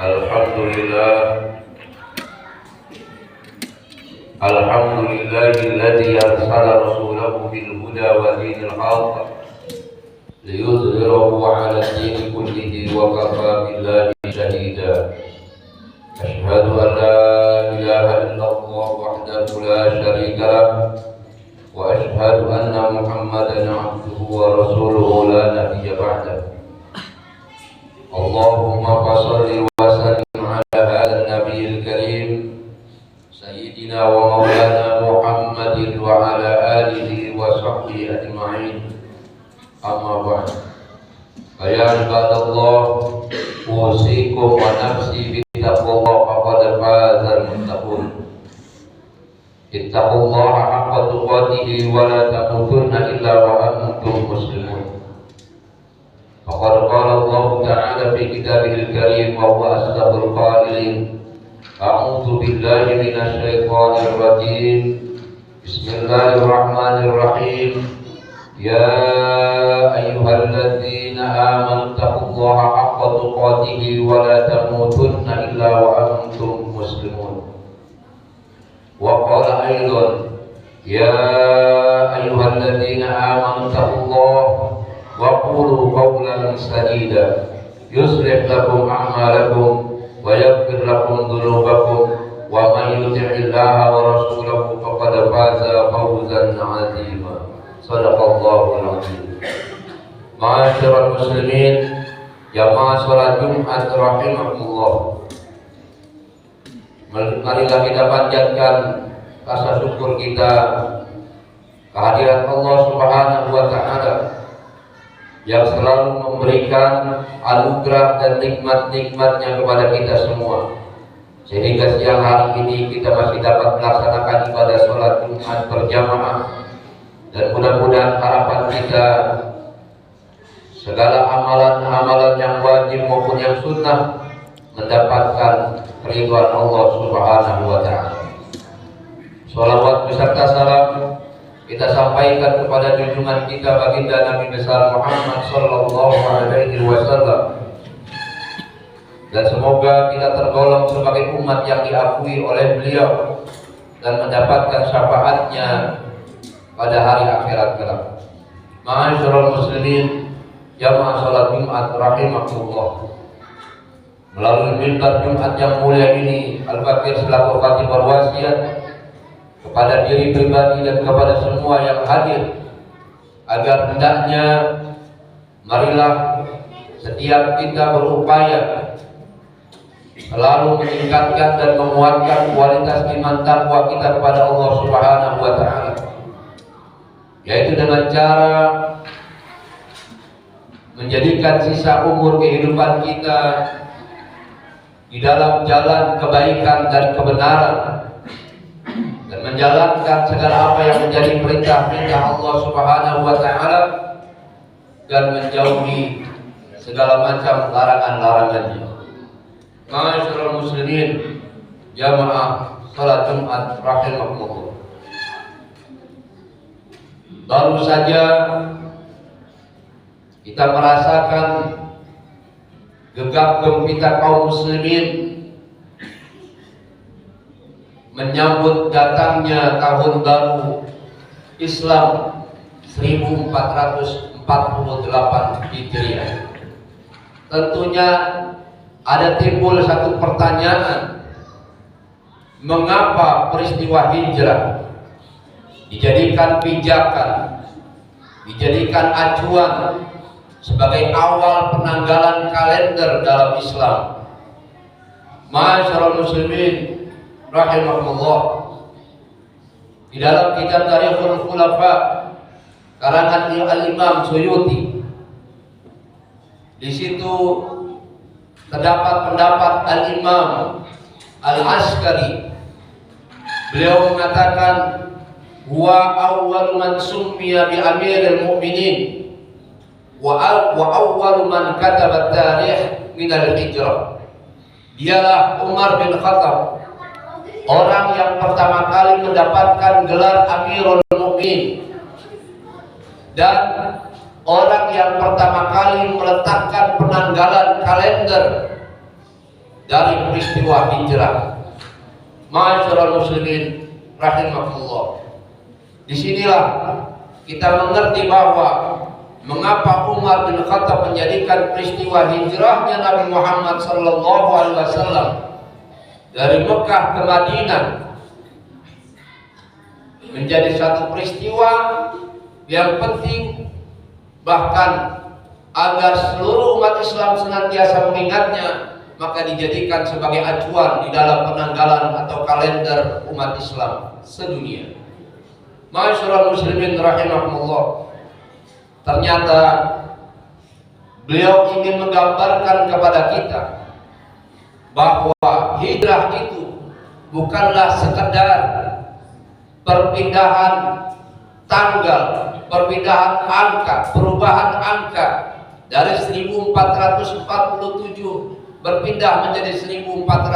Alhamdulillah Alhamdulillahilladzi arsala rasulahu bil huda wa dinil haqq liyudhhirahu 'ala ad-din kullihi wa kafa billahi shahida. Asyhadu an la ilaha illallah wahdahu la syarika lah wa asyhadu anna Muhammadan 'abduhu wa rasuluhu la nabiyya ba'dahu. Allahumma fasholli wa sallim ala hadzal nabiyil karim sayyidina wa maulana Muhammadin wa ala alihi wa sahbihi ajma'in. Amma ba'd. Ya ibadallah, usikum wa nafsi bittaqwallah faqad fazal muttaqun. Ittaqullaha haqqa tuqatih wa la tamutunna illa wa antum muslimun. Faqad qala Allah Ta'ala fi kitabihil karim wa huwa asdaqul qailin. A'udzu billahi minasy syaithanir rajim. Bismillahirrahmanirrahim. Ya ayyuhalladzina amanu taqullaha haqqa tuqatih wa la tamutunna illa wa antum muslimun. Wa qala aidan ya ayyuhalladzina amanu taqullaha wa qulu qawlan sadida yuslih lakum a'malakum wa yaghfir lakum dhunubakum wa man yuti'illaha wa rasulahu faqad faza fawzan 'azima. Shadaqallahul 'azim. Ma'asyiral muslimin, jamaah salat Jumat rahimakumullah. Marilah kita panjatkan rasa syukur kita kehadirat Allah Subhanahu wa Ta'ala yang selalu memberikan anugerah dan nikmat-nikmatnya kepada kita semua, sehingga siang hari ini kita masih dapat melaksanakan ibadah sholat Jumat berjamaah. Dan mudah-mudahan harapan kita segala amalan-amalan yang wajib maupun yang sunnah mendapatkan keridhaan Allah Subhanahu wa Ta'ala. Shalawat beserta salam kita sampaikan kepada junjungan kita baginda Nabi besar Muhammad sallallahu alaihi wasallam, dan semoga kita tergolong sebagai umat yang diakui oleh beliau dan mendapatkan syafaatnya pada hari akhirat kelak. Ma'asyiral muslimin, jamaah salat Jumat rahimakumullah. Melalui mimbar Jumat yang mulia ini, Al-Fakir selaku khatib berwasiat kepada diri pribadi dan kepada semua yang hadir, agar hendaknya marilah setiap kita berupaya selalu meningkatkan dan menguatkan kualitas iman takwa kita kepada Allah Subhanahu wa Ta'ala, yaitu dengan cara menjadikan sisa umur kehidupan kita di dalam jalan kebaikan dan kebenaran, dan menjalankan segala apa yang menjadi perintah-perintah Allah Subhanahu wa Ta'ala, dan menjauhi segala macam larangan-larangannya. Ma'asyiral muslimin, jamaah salat Jumat rahimakumullah. Baru saja kita merasakan gegap gempita kaum muslimin menyambut datangnya tahun baru Islam 1448 Hijriah. Tentunya ada timbul satu pertanyaan, mengapa peristiwa hijrah dijadikan pijakan, dijadikan acuan sebagai awal penanggalan kalender dalam Islam? Ma'asyiral muslimin rahimahullah, di dalam kitab Tarikhul Khulafa karangan Al-Imam Suyuti, di situ terdapat pendapat Al-Imam Al-Askari. Beliau mengatakan, huwa awwalu man summiya bi amiril mu'minin wa awwalu man kataba tarikh min al-hijrah. Dialah Umar bin Khattab, orang yang pertama kali mendapatkan gelar Amirul Mukminin, dan orang yang pertama kali meletakkan penanggalan kalender dari peristiwa hijrah. Ma'asyiral muslimin rahimakumullah. Disinilah kita mengerti bahwa mengapa Umar bin Khattab menjadikan peristiwa hijrahnya Nabi Muhammad sallallahu alaihi wasallam dari Mekah ke Madinah menjadi satu peristiwa yang penting, bahkan agar seluruh umat Islam senantiasa mengingatnya, maka dijadikan sebagai acuan di dalam penanggalan atau kalender umat Islam sedunia. Ma'asyiral muslimin rahimahumullah. Ternyata beliau ingin menggambarkan kepada kita bahwa hijrah itu bukanlah sekedar perpindahan tanggal, perpindahan angka, perubahan angka dari 1447 berpindah menjadi 1448.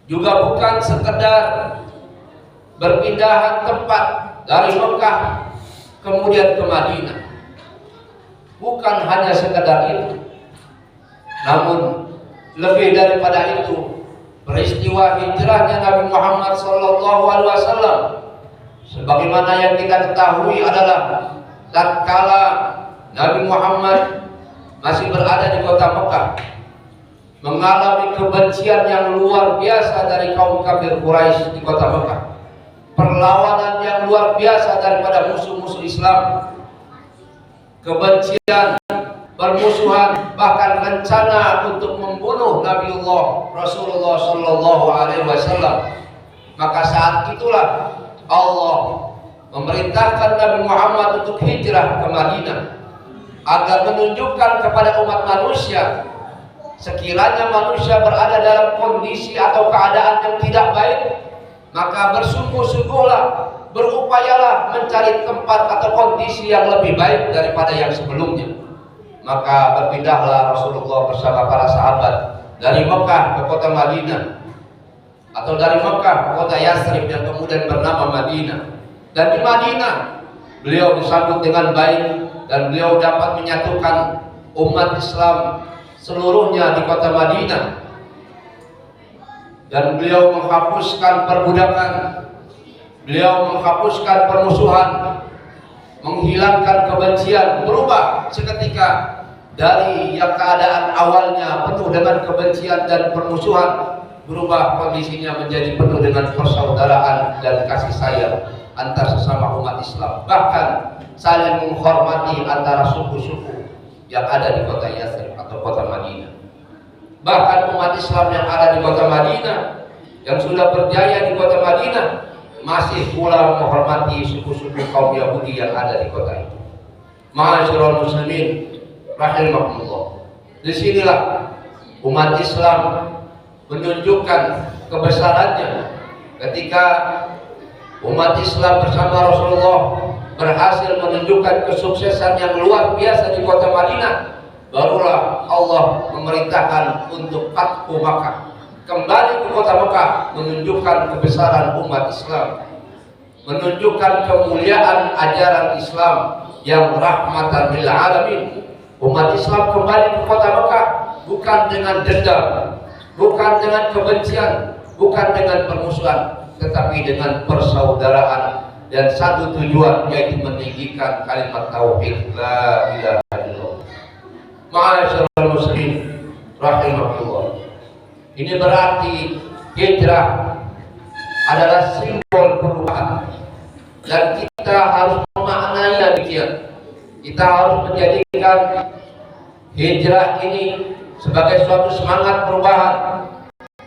Juga bukan sekedar berpindahan tempat dari Mekah kemudian ke Madinah. Bukan hanya sekedar itu, namun lebih daripada itu, peristiwa hijrahnya Nabi Muhammad SAW, sebagaimana yang kita ketahui adalah tatkala Nabi Muhammad masih berada di kota Mekah, mengalami kebencian yang luar biasa dari kaum kafir Quraisy di kota Mekah, perlawanan yang luar biasa daripada musuh-musuh Islam, kebencian, permusuhan, bahkan rencana untuk membunuh Nabiullah Rasulullah Sallallahu Alaihi Wasallam. Maka saat itulah Allah memerintahkan Nabi Muhammad untuk hijrah ke Madinah agar menunjukkan kepada umat manusia, sekiranya manusia berada dalam kondisi atau keadaan yang tidak baik, maka bersungguh-sungguhlah, berupayalah mencari tempat atau kondisi yang lebih baik daripada yang sebelumnya. Maka berpindahlah Rasulullah bersama para sahabat dari Mekah ke kota Madinah, atau dari Mekah ke kota Yathrib yang kemudian bernama Madinah. Dan di Madinah beliau disambut dengan baik, dan beliau dapat menyatukan umat Islam seluruhnya di kota Madinah. Dan beliau menghapuskan perbudakan, beliau menghapuskan permusuhan, menghilangkan kebencian, berubah seketika dari yang keadaan awalnya penuh dengan kebencian dan permusuhan, berubah kondisinya menjadi penuh dengan persaudaraan dan kasih sayang antar sesama umat Islam, bahkan saling menghormati antara suku-suku yang ada di kota Yathrib atau kota Madinah. Bahkan umat Islam yang ada di kota Madinah, yang sudah berjaya di kota Madinah, masih pula menghormati suku-suku kaum Yahudi yang ada di kota itu. Ma'asyiral muslimin rahimakumullah. Disinilah umat Islam menunjukkan kebesarannya ketika umat Islam bersama Rasulullah berhasil menunjukkan kesuksesan yang luar biasa di kota Madinah. Barulah Allah memerintahkan untuk Fathu Makkah, kembali ke kota Mekah, menunjukkan kebesaran umat Islam, menunjukkan kemuliaan ajaran Islam yang rahmatan lil alamin. Umat Islam kembali ke kota Mekah bukan dengan dendam, bukan dengan kebencian, bukan dengan permusuhan, tetapi dengan persaudaraan dan satu tujuan, yaitu meninggikan kalimat tauhid la ilaha illallah. Ma'asyiral muslimin rahimakumullah. Ini berarti hijrah adalah simbol perubahan, dan kita harus memaknai demikian. Kita harus menjadikan hijrah ini sebagai suatu semangat perubahan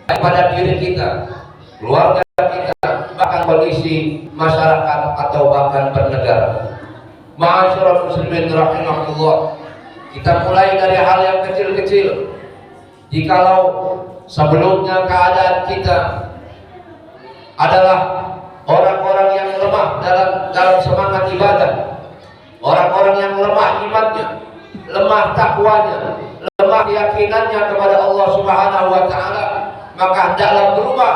pada diri kita, keluarga kita, bahkan kondisi masyarakat atau bahkan bernegara. Ma'asyiral muslimin rahimahullah. Kita mulai dari hal yang kecil-kecil. Jikalau sebelumnya keadaan kita adalah orang-orang yang lemah dalam semangat ibadah, orang-orang yang lemah imannya, lemah takwanya, lemah keyakinannya kepada Allah Subhanahu wa taala, maka hendaklah berubah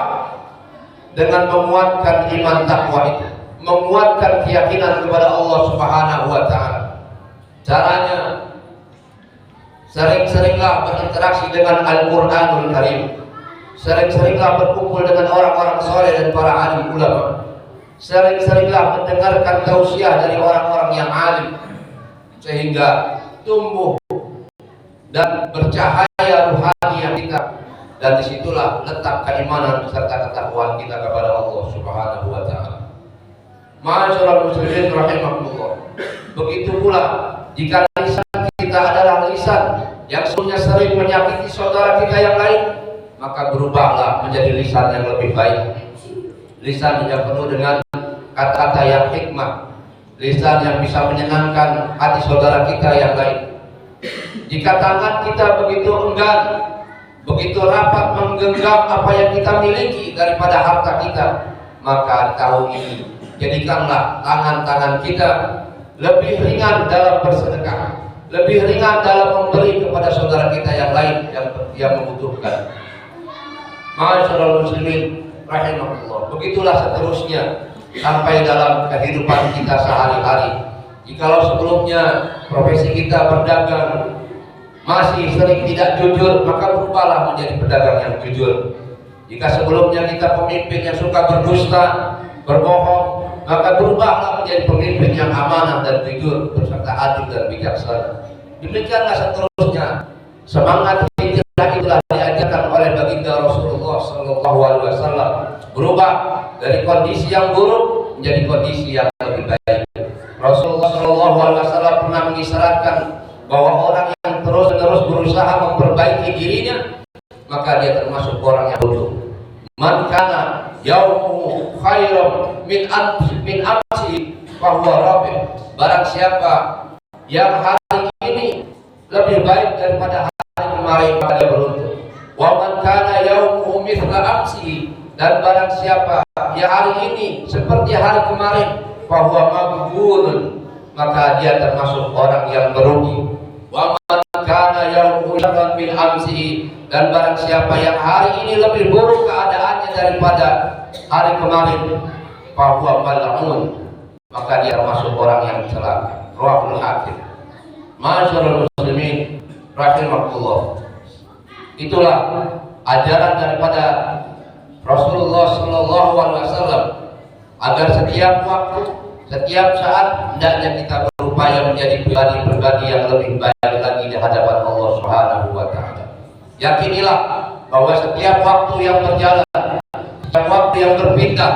dengan menguatkan iman takwa itu, menguatkan keyakinan kepada Allah Subhanahu wa taala. Caranya Sering-seringlah berinteraksi dengan Al-Quranul Karim. Sering-seringlah berkumpul dengan orang-orang soleh dan para alim ulama. Sering-seringlah mendengarkan tausiah dari orang-orang yang alim, sehingga tumbuh dan bercahaya ruhaniah kita, dan disitulah letak keimanan serta ketakwaan kita kepada Allah Subhanahu wa Ta'ala. Ma'asyiral muslimin rahimakumullah. Begitu pula jika lisan kita adalah lisan yang sebelumnya sering menyakiti saudara kita yang lain, maka berubahlah menjadi lisan yang lebih baik, lisan yang penuh dengan kata-kata yang hikmah, lisan yang bisa menyenangkan hati saudara kita yang lain. Jika tangan kita begitu enggan, begitu rapat menggenggam apa yang kita miliki daripada harta kita, maka tahun ini jadikanlah tangan-tangan kita lebih ringan dalam bersedekah, lebih ringan dalam memberi kepada saudara kita yang lain yang membutuhkan. Ma'asyiral muslimin rahimahullah. Begitulah seterusnya sampai dalam kehidupan kita sehari-hari. Jikalau sebelumnya profesi kita berdagang masih sering tidak jujur, maka berubahlah menjadi pedagang yang jujur. Jika sebelumnya kita pemimpin yang suka berdusta, berbohong, maka berubahlah menjadi pemimpin yang amanah dan jujur berserta adil dan bijaksana. Demikianlah seterusnya. Semangat hijrah itulah diajarkan oleh baginda Rasulullah Sallallahu Alaihi Wasallam, berubah dari kondisi yang buruk menjadi kondisi yang lebih baik. Rasulullah Sallallahu Alaihi Wasallam pernah mengisyaratkan bahwa orang yang terus-menerus berusaha memperbaiki dirinya, maka dia termasuk orang yang bodoh. Man kana yaumu khairan min amsi fahuwa rabi. Barang siapa yang hari ini lebih baik daripada hari kemarin, maka dia beruntung. Wa man kana yaumuhu mithla amsi, dan barang siapa yang hari ini seperti hari kemarin, fahuwa maghbunun, maka dia termasuk orang yang merugi. Wa man kana yaumuhu syarran min amsi, dan barang siapa yang hari ini lebih buruk keadaannya daripada hari kemarin, fahuwa mal'un, maka dia termasuk orang yang celaka. Rawahul Hakim. Ma'asyiral muslimin rahimakumullah. Itulah ajaran daripada Rasulullah Sallallahu Alaihi Wasallam, agar setiap waktu, setiap saat hendaknya kita berupaya menjadi pribadi-pribadi yang lebih baik lagi di hadapan Allah Subhanahu wa Ta'ala. Yakinilah bahwa setiap waktu yang berjalan, setiap waktu yang berpindah,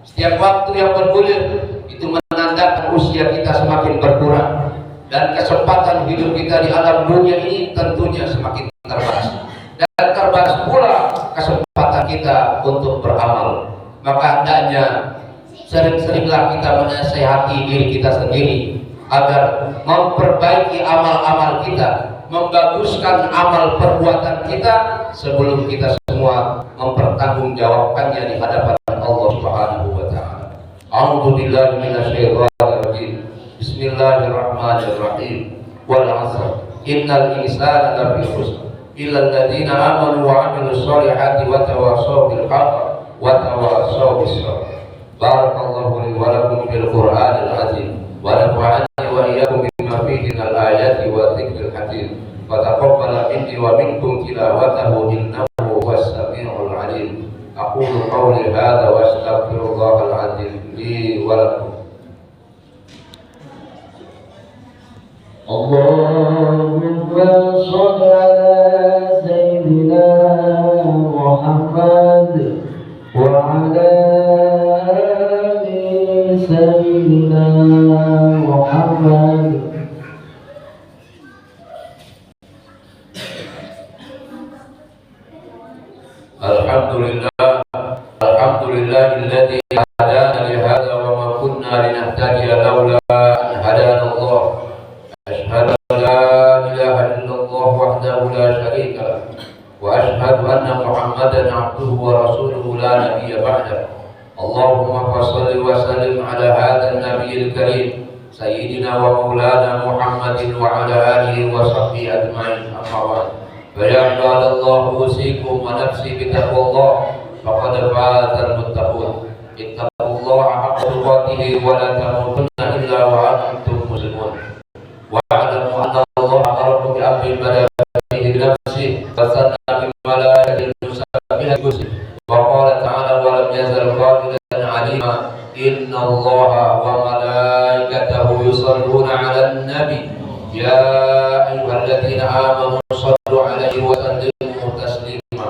setiap waktu yang bergulir, itu menandakan usia kita semakin berkurang, dan kesempatan hidup kita di alam dunia ini tentunya semakin terbatas. Dan terbatas pula kesempatan kita untuk beramal. Maka hendaknya sering-seringlah kita menasihati diri kita sendiri agar memperbaiki amal-amal kita, membaguskan amal perbuatan kita sebelum kita semua mempertanggungjawabkannya di hadapan Allah Subhanahu wa Ta'ala. A'udzu billahi minasyaitonir rajim. Bismillahirrahmanirrahim. Wal 'asr. Innal insana lafi khusr illa alladziina aamanu wa 'amilus shalihati wa tawassaw bil haqqi wa tawassaw bis sabr. Barakallahu li wa lakum bil Qur'anil 'azim wa nafa'ani wa iyyakum bima fihi minal ayati wa dzikril hakim. Wa taqabbala minni wa minkum tilawatahu innahu huwas samii'ul 'aliim. Aqulu qawli hadza wa astaghfirullahal 'azim li wa lakum. Allahumma shalli ala sayyidina Muhammad wa ala ali sayyidina Muhammad. Alhamdulillahilladzi hadana li hadza wa ma kunna linahtadiya laula an hadana Allah. Asyhadu an la ilaha illallah wahdahu la syarika lah wa asyhadu anna Muhammadan abduhu wa rasuluhu la nabiyya ba'dah. Allahumma shalli wa sallim ala hadzal nabiyil karim sayyidina wa maulana Muhammadin wa ala alihi wa sahbihi ajma'in. Amma ba'd. Fa ya ibadallah, usikum wa nafsi bi taqwallah faqad fazal muttaqun. Ittaqullaha haqqa tuqatih wa la tamutunna illa wa antum muslimun. Wa'alamu anna Allah amarakum bi amrin bada الله وملائكته يصلون على النبي يا أيها الذين آمنوا صلوا عليه وسلموا تسليما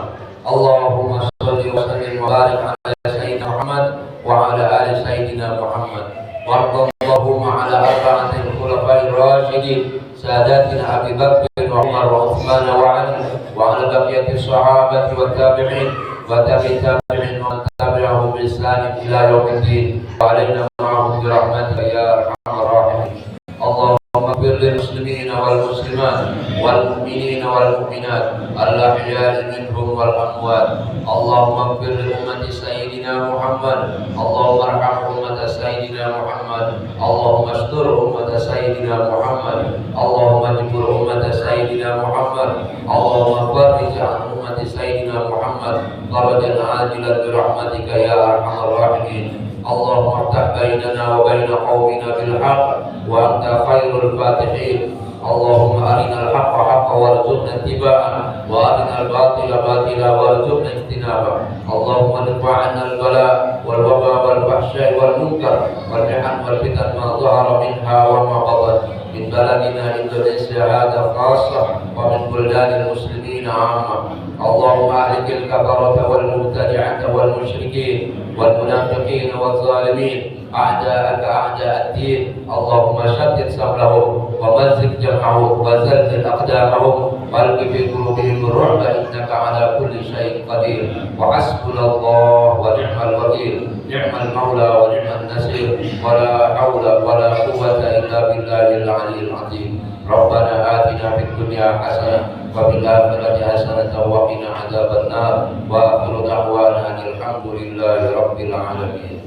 اللهم صل وسلم وبارك على سيدنا محمد وعلى آل سيدنا محمد وارض اللهم على أربعة الخلفاء الراشدين ساداتنا أبي بكر وعمر وعثمان وعلي وعلى بقية الصحابة والتابعين وتابعين ومن تبعهم بإحسان إلى يوم الدين وعلينا معهم برحمتك يا أرحم الراحمين. اللهم اغفر للمسلمين والمسلمات والمؤمنين والمؤمنات الأحياء منهم والأموات. اللهم اغفر لأمة سيدنا محمد. اللهم ارحم أمة سيدنا محمد. اللهم استر أمة سيدنا محمد. اللهم اجبر أمة سيدنا محمد. اللهم فرج عن أمة سيدنا محمد فرجا عاجلا برحمتك يا أرحم الراحمين. اللهم افتح بيننا وبين قومنا بالحق وأنت خير الفاتحين. اللهم أرنا الحق حقا وارزقنا اتباعه وأرنا الباطل باطلا وارزقنا اجتنابه. اللهم ادفع عنا البلاء والوباء والفحشاء والمنكر والمحن والفتن ما ظهر منها وما بطن من بلدنا إندونيسيا هذا خاصة ومن بلدان المسلمين عامة. اللهم أهلك الكفرة والمبتدعة والمشركين والمنافقين والظالمين أعداءك أعداء الدين. اللهم شتت شملهم ومزق جمعهم وزلزل أقدامهم والق في قلوبهم الرعب إنك على كل شيء قدير. وحسبنا الله ونعم الوكيل نعم المولى ونعم النصير ولا حول ولا قوة إلا بالله العلي العظيم. ربنا آتنا في الدنيا حسنة وفي الآخرة حسنة وقنا عذاب النار وآخر دعوانا أن الحمد لله رب العالمين.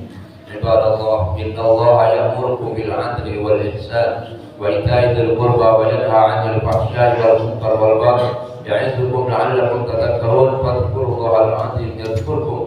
عباد الله إن الله يأمركم بالعدل والإحسان وإيتاء ذي القربى وينهى عن الفحشاء والمنكر والبغي يعظكم لعلكم تذكرون فاذكروا الله العظيم يذكركم